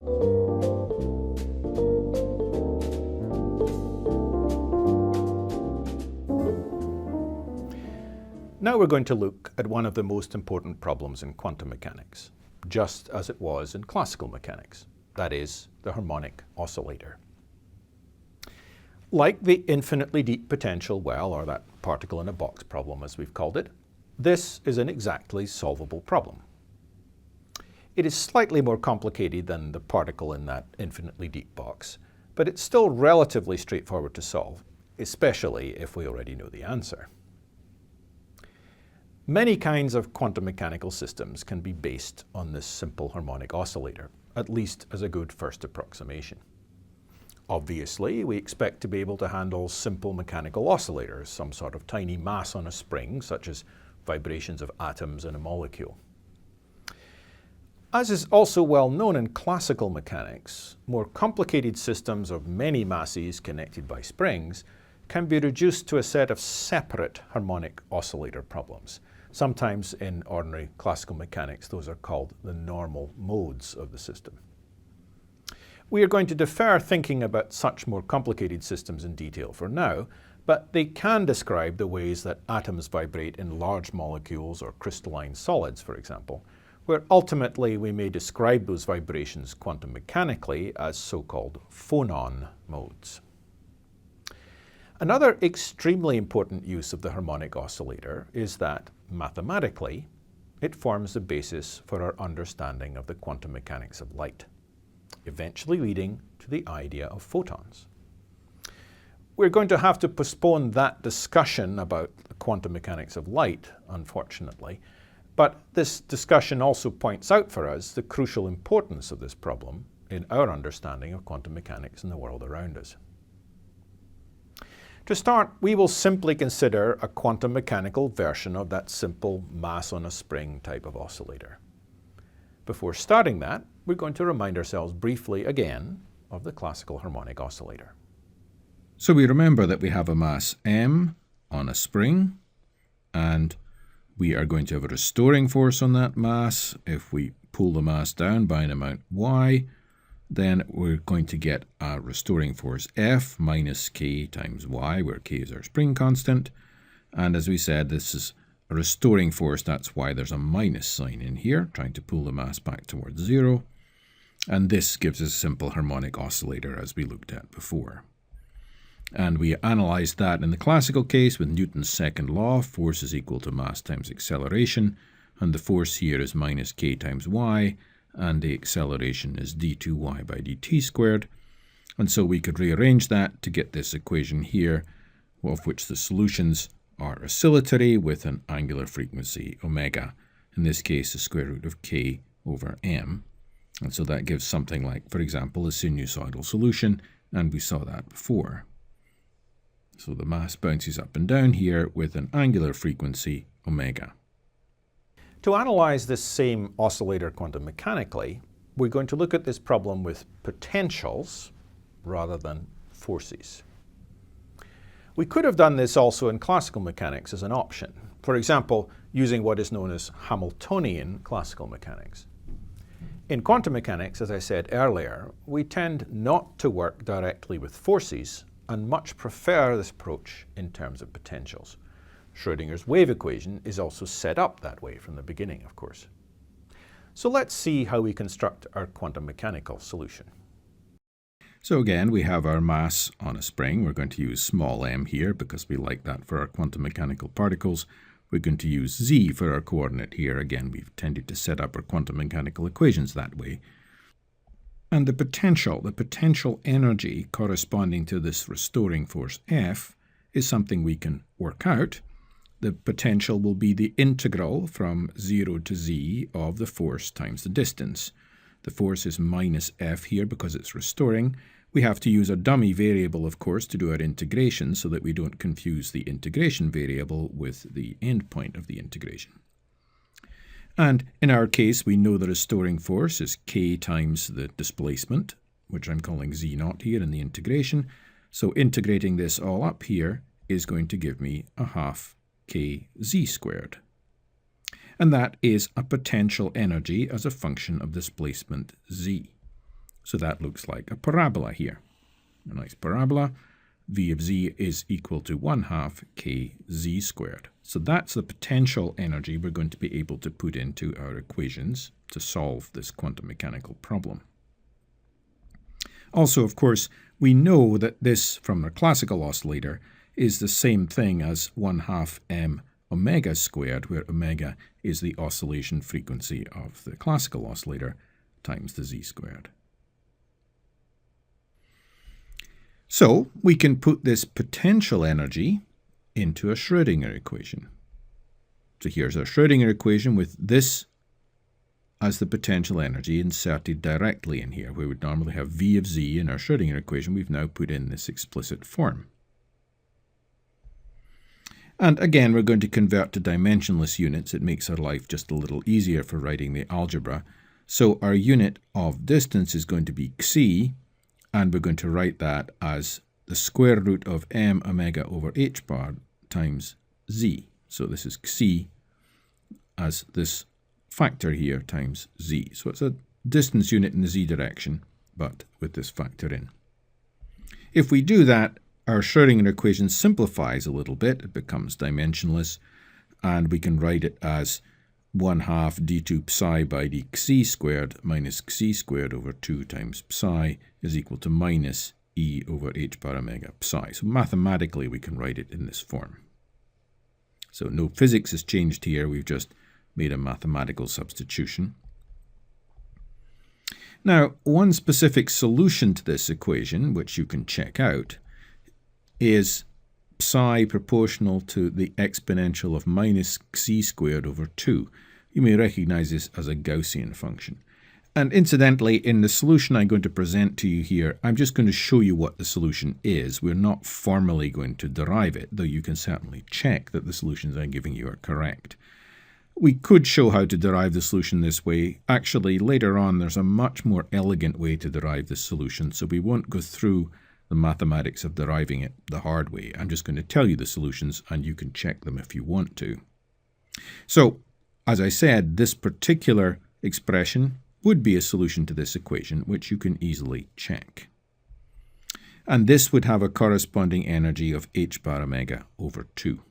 Now we're going to look at one of the most important problems in quantum mechanics, just as it was in classical mechanics, that is, the harmonic oscillator. Like the infinitely deep potential well, or that particle in a box problem as we've called it, this is an exactly solvable problem. It is slightly more complicated than the particle in that infinitely deep box, but it's still relatively straightforward to solve, especially if we already know the answer. Many kinds of quantum mechanical systems can be based on this simple harmonic oscillator, at least as a good first approximation. Obviously, we expect to be able to handle simple mechanical oscillators, some sort of tiny mass on a spring, such as vibrations of atoms in a molecule. As is also well known in classical mechanics, more complicated systems of many masses connected by springs can be reduced to a set of separate harmonic oscillator problems. Sometimes in ordinary classical mechanics, those are called the normal modes of the system. We are going to defer thinking about such more complicated systems in detail for now, but they can describe the ways that atoms vibrate in large molecules or crystalline solids, for example, where ultimately we may describe those vibrations quantum mechanically as so-called phonon modes. Another extremely important use of the harmonic oscillator is that, mathematically, it forms the basis for our understanding of the quantum mechanics of light, eventually leading to the idea of photons. We're going to have to postpone that discussion about the quantum mechanics of light, unfortunately, but this discussion also points out for us the crucial importance of this problem in our understanding of quantum mechanics in the world around us. To start, we will simply consider a quantum mechanical version of that simple mass on a spring type of oscillator. Before starting that, we're going to remind ourselves briefly again of the classical harmonic oscillator. So we remember that we have a mass m on a spring, and we are going to have a restoring force on that mass. If we pull the mass down by an amount y, then we're going to get a restoring force F minus k times y, where k is our spring constant. And as we said, this is a restoring force. That's why there's a minus sign in here, trying to pull the mass back towards 0. And this gives us a simple harmonic oscillator, as we looked at before. And we analyzed that in the classical case with Newton's second law. Force is equal to mass times acceleration. And the force here is minus k times y. And the acceleration is d2y by dt squared. And so we could rearrange that to get this equation here, of which the solutions are oscillatory with an angular frequency omega, in this case the square root of k over m. And so that gives something like, for example, a sinusoidal solution, and we saw that before. So the mass bounces up and down here with an angular frequency omega. To analyze this same oscillator quantum mechanically, we're going to look at this problem with potentials rather than forces. We could have done this also in classical mechanics as an option, for example, using what is known as Hamiltonian classical mechanics. In quantum mechanics, as I said earlier, we tend not to work directly with forces and much prefer this approach in terms of potentials. Schrodinger's wave equation is also set up that way from the beginning, of course. So let's see how we construct our quantum mechanical solution. So again, we have our mass on a spring. We're going to use small m here because we like that for our quantum mechanical particles. We're going to use z for our coordinate here. Again, we've tended to set up our quantum mechanical equations that way. And the potential energy corresponding to this restoring force F is something we can work out. The potential will be the integral from 0 to z of the force times the distance. The force is minus F here because it's restoring. We have to use a dummy variable, of course, to do our integration so that we don't confuse the integration variable with the endpoint of the integration. And in our case, we know the restoring force is k times the displacement, which I'm calling z0 here in the integration. So integrating this all up here is going to give me a half kz squared. And that is a potential energy as a function of displacement z. So that looks like a parabola here. A nice parabola. V of z is equal to 1/2 kz squared. So that's the potential energy we're going to be able to put into our equations to solve this quantum mechanical problem. Also, of course, we know that this, from the classical oscillator, is the same thing as 1/2 m omega squared, where omega is the oscillation frequency of the classical oscillator times the z squared. So we can put this potential energy into a Schrodinger equation. So here's our Schrodinger equation with this as the potential energy inserted directly in here. We would normally have V of z in our Schrodinger equation. We've now put in this explicit form. And again, we're going to convert to dimensionless units. It makes our life just a little easier for writing the algebra. So our unit of distance is going to be xi, and we're going to write that as the square root of m omega over h bar times z. So this is xi as this factor here times z. So it's a distance unit in the z direction, but with this factor in. If we do that, our Schrodinger equation simplifies a little bit. It becomes dimensionless, and we can write it as 1/2 d2 psi by d xi squared minus xi squared over 2 times psi is equal to minus e over h bar omega psi. So mathematically, we can write it in this form. So no physics has changed here. We've just made a mathematical substitution. Now, one specific solution to this equation, which you can check out, is psi proportional to the exponential of minus xi squared over 2. You may recognize this as a Gaussian function. And incidentally, in the solution I'm going to present to you here, I'm just going to show you what the solution is. We're not formally going to derive it, though you can certainly check that the solutions I'm giving you are correct. We could show how to derive the solution this way. Actually, later on, there's a much more elegant way to derive this solution, so we won't go through the mathematics of deriving it the hard way. I'm just going to tell you the solutions, and you can check them if you want to. So, as I said, this particular expression would be a solution to this equation, which you can easily check. And this would have a corresponding energy of h bar omega over 2.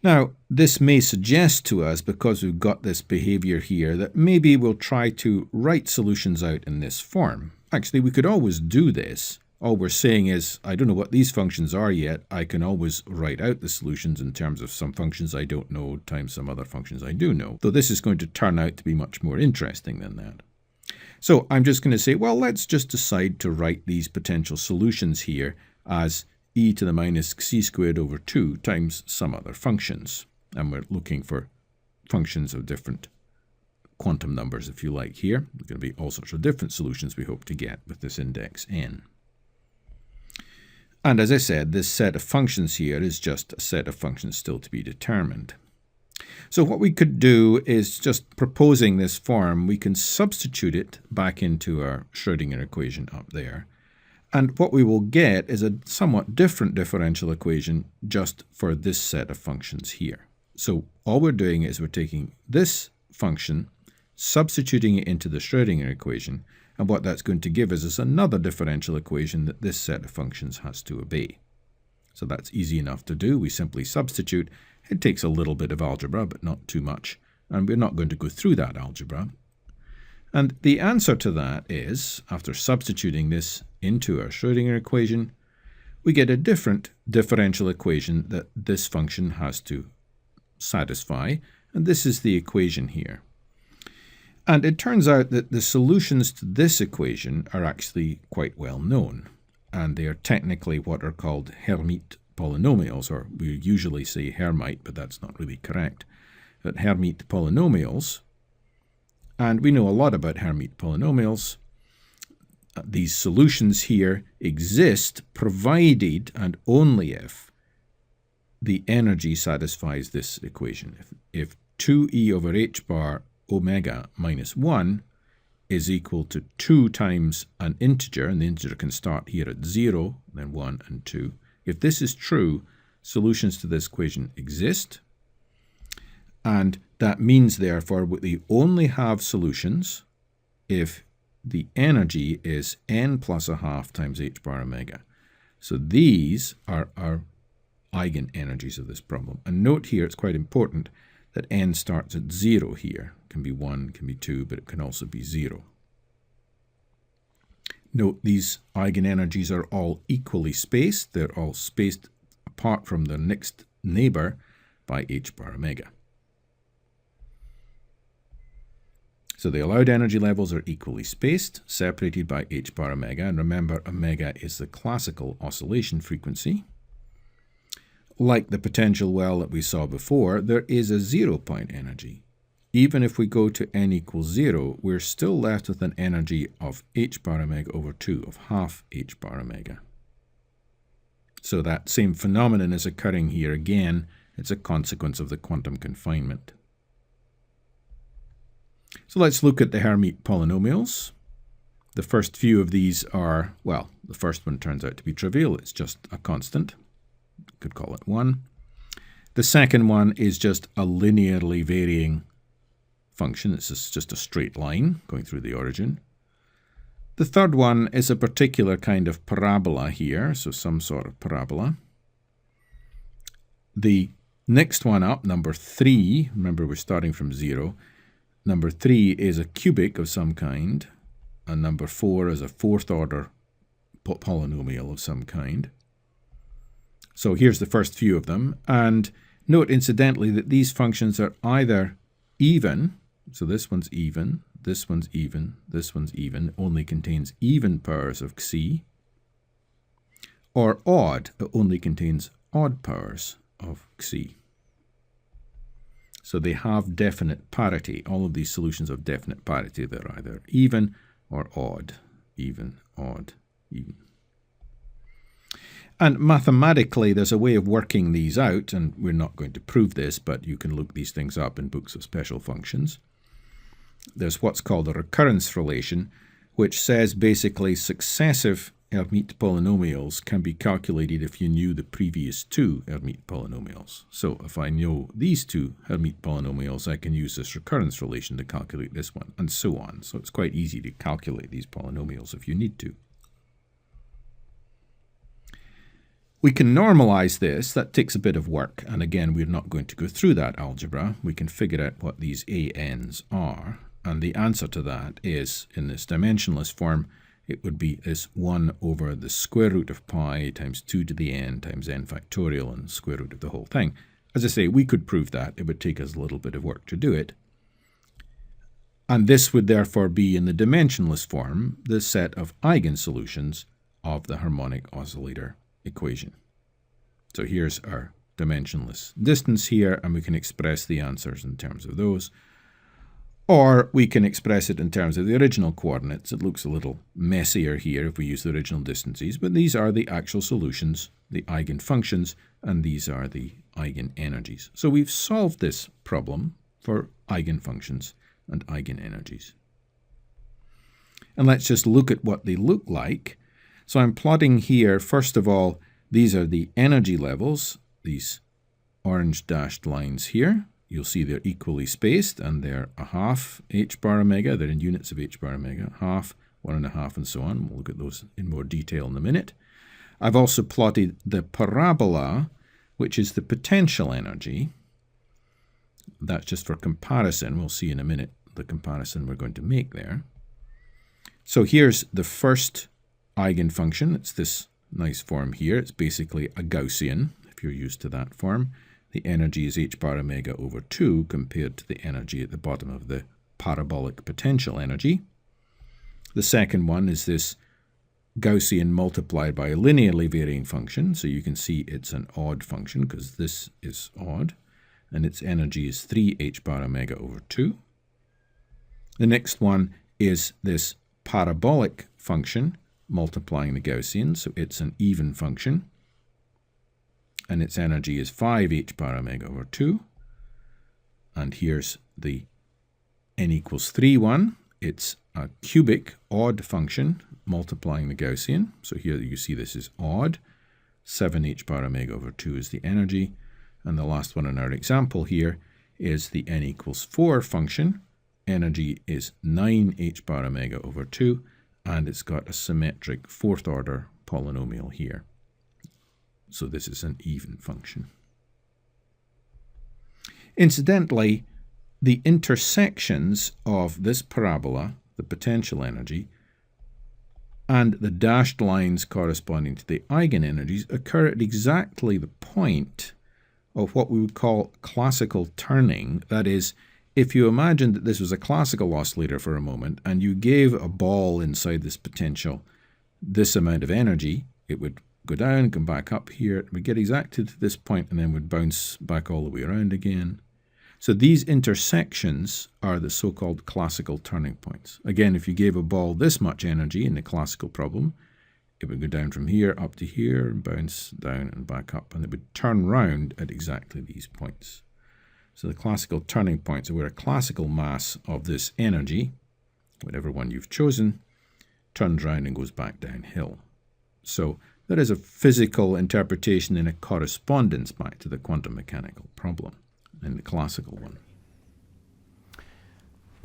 Now, this may suggest to us, because we've got this behavior here, that maybe we'll try to write solutions out in this form. Actually, we could always do this. All we're saying is, I don't know what these functions are yet. I can always write out the solutions in terms of some functions I don't know times some other functions I do know. Though this is going to turn out to be much more interesting than that. So I'm just going to say, well, let's just decide to write these potential solutions here as e to the minus xi squared over 2 times some other functions. And we're looking for functions of different quantum numbers, if you like, here. There's going to be all sorts of different solutions we hope to get with this index n. And as I said, this set of functions here is just a set of functions still to be determined. So what we could do is, just proposing this form, we can substitute it back into our Schrodinger equation up there. And what we will get is a somewhat different differential equation just for this set of functions here. So all we're doing is we're taking this function, substituting it into the Schrodinger equation, and what that's going to give us is another differential equation that this set of functions has to obey. So that's easy enough to do. We simply substitute. It takes a little bit of algebra, but not too much. And we're not going to go through that algebra. And the answer to that is, after substituting this into our Schrodinger equation, we get a different differential equation that this function has to satisfy. And this is the equation here. And it turns out that the solutions to this equation are actually quite well known. And they are technically what are called Hermite polynomials, or we usually say Hermite, but that's not really correct. But Hermite polynomials, and we know a lot about Hermite polynomials. These solutions here exist provided and only if the energy satisfies this equation. If 2e over h bar omega minus 1 is equal to 2 times an integer, and the integer can start here at 0, then 1 and 2. If this is true, solutions to this equation exist, and that means, therefore, we only have solutions if the energy is n plus a half times h bar omega. So these are our eigenenergies of this problem. And note here, it's quite important that n starts at 0 here. It can be 1, can be 2, but it can also be 0. Note these eigenenergies are all equally spaced. They're all spaced apart from their next neighbor by h bar omega. So the allowed energy levels are equally spaced, separated by h bar omega. And remember, omega is the classical oscillation frequency. Like the potential well that we saw before, there is a 0-point energy. Even if we go to n equals 0, we're still left with an energy of h bar omega over 2, of half h bar omega. So that same phenomenon is occurring here again. It's a consequence of the quantum confinement. So let's look at the Hermite polynomials. The first few of these are, well, the first one turns out to be trivial. It's just a constant. You could call it 1. The second one is just a linearly varying function. It's just a straight line going through the origin. The third one is a particular kind of parabola here, so some sort of parabola. The next one up, number 3, remember we're starting from 0. Number 3 is a cubic of some kind, and number 4 is a fourth order polynomial of some kind. So here's the first few of them, and note incidentally that these functions are either even, so this one's even, this one's even, this one's even, only contains even powers of xi, or odd, it only contains odd powers of xi. So they have definite parity. All of these solutions have definite parity. They're either even or odd. Even, odd, even. And mathematically, there's a way of working these out, and we're not going to prove this, but you can look these things up in books of special functions. There's what's called a recurrence relation, which says basically successive Hermite polynomials can be calculated if you knew the previous two Hermite polynomials. So if I know these two Hermite polynomials, I can use this recurrence relation to calculate this one, and so on. So it's quite easy to calculate these polynomials if you need to. We can normalize this. That takes a bit of work, and again, we're not going to go through that algebra. We can figure out what these ANs are, and the answer to that is, in this dimensionless form, it would be this 1 over the square root of pi times 2 to the n times n factorial and square root of the whole thing. As I say, we could prove that. It would take us a little bit of work to do it. And this would therefore be, in the dimensionless form, the set of eigensolutions of the harmonic oscillator equation. So here's our dimensionless distance here, and we can express the answers in terms of those. Or we can express it in terms of the original coordinates. It looks a little messier here if we use the original distances, but these are the actual solutions, the eigenfunctions, and these are the eigenenergies. So we've solved this problem for eigenfunctions and eigenenergies. And let's just look at what they look like. So I'm plotting here, first of all, these are the energy levels, these orange dashed lines here. You'll see they're equally spaced, and they're a half h bar omega. They're in units of h bar omega, half, 1.5, and so on. We'll look at those in more detail in a minute. I've also plotted the parabola, which is the potential energy. That's just for comparison. We'll see in a minute the comparison we're going to make there. So here's the first eigenfunction. It's this nice form here. It's basically a Gaussian, if you're used to that form. The energy is h bar omega over 2 compared to the energy at the bottom of the parabolic potential energy. The second one is this Gaussian multiplied by a linearly varying function. So you can see it's an odd function because this is odd. And its energy is 3h bar omega over 2. The next one is this parabolic function multiplying the Gaussian. So it's an even function. And its energy is 5h bar omega over 2. And here's the n equals 3 one. It's a cubic odd function multiplying the Gaussian. So here you see this is odd. 7h bar omega over 2 is the energy. And the last one in our example here is the n equals 4 function energy is 9 h bar omega over 2, and it's got a symmetric fourth order polynomial here. So this is an even function. Incidentally, the intersections of this parabola, the potential energy, and the dashed lines corresponding to the eigenenergies occur at exactly the point of what we would call classical turning. That is, if you imagine that this was a classical oscillator for a moment and you gave a ball inside this potential this amount of energy, it would go down, come back up here, it would get exactly to this point and then would bounce back all the way around again. So these intersections are the so-called classical turning points. Again, if you gave a ball this much energy in the classical problem, it would go down from here up to here, and bounce down and back up, and it would turn round at exactly these points. So the classical turning points are where a classical mass of this energy, whatever one you've chosen, turns round and goes back downhill. So there is a physical interpretation and a correspondence back to the quantum mechanical problem in the classical one.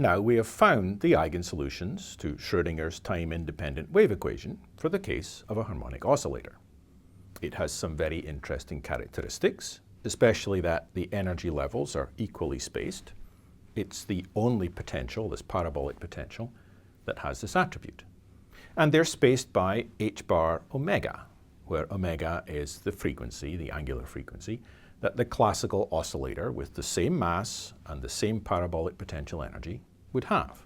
Now we have found the eigensolutions to Schrödinger's time-independent wave equation for the case of a harmonic oscillator. It has some very interesting characteristics, especially that the energy levels are equally spaced. It's the only potential, this parabolic potential, that has this attribute. And they're spaced by h bar omega, where omega is the frequency, the angular frequency, that the classical oscillator with the same mass and the same parabolic potential energy would have.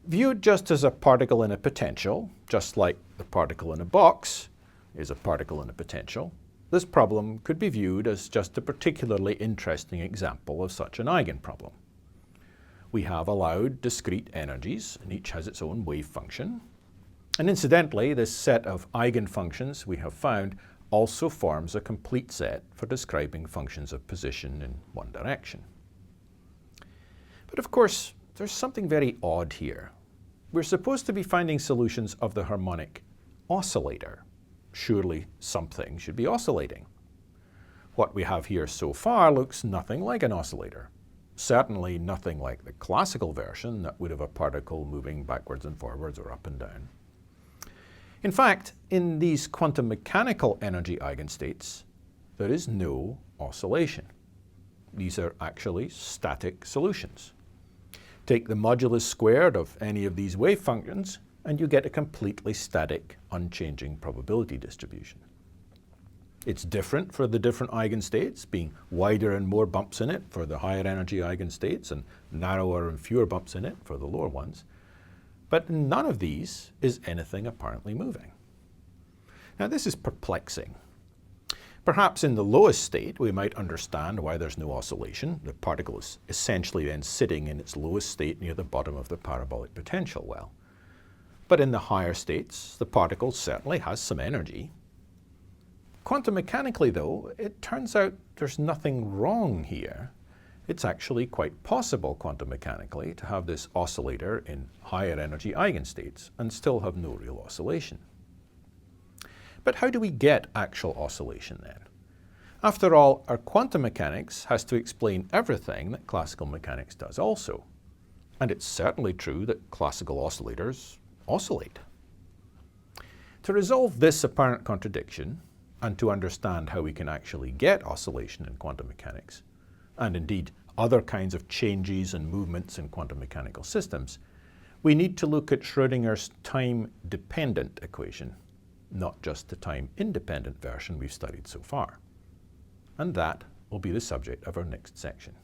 Viewed just as a particle in a potential, just like the particle in a box is a particle in a potential, this problem could be viewed as just a particularly interesting example of such an eigenproblem. We have allowed discrete energies, and each has its own wave function. And incidentally, this set of eigenfunctions we have found also forms a complete set for describing functions of position in one direction. But of course, there's something very odd here. We're supposed to be finding solutions of the harmonic oscillator. Surely something should be oscillating. What we have here so far looks nothing like an oscillator. Certainly nothing like the classical version that would have a particle moving backwards and forwards or up and down. In fact, in these quantum mechanical energy eigenstates, there is no oscillation. These are actually static solutions. Take the modulus squared of any of these wave functions, and you get a completely static, unchanging probability distribution. It's different for the different eigenstates, being wider and more bumps in it for the higher energy eigenstates and narrower and fewer bumps in it for the lower ones. But none of these is anything apparently moving. Now this is perplexing. Perhaps in the lowest state we might understand why there's no oscillation. The particle is essentially then sitting in its lowest state near the bottom of the parabolic potential well. But in the higher states, the particle certainly has some energy. Quantum mechanically though, it turns out there's nothing wrong here. It's actually quite possible quantum mechanically to have this oscillator in higher energy eigenstates and still have no real oscillation. But how do we get actual oscillation then? After all, our quantum mechanics has to explain everything that classical mechanics does also. And it's certainly true that classical oscillators oscillate. To resolve this apparent contradiction, and to understand how we can actually get oscillation in quantum mechanics, and indeed other kinds of changes and movements in quantum mechanical systems, we need to look at Schrödinger's time-dependent equation, not just the time-independent version we've studied so far. And that will be the subject of our next section.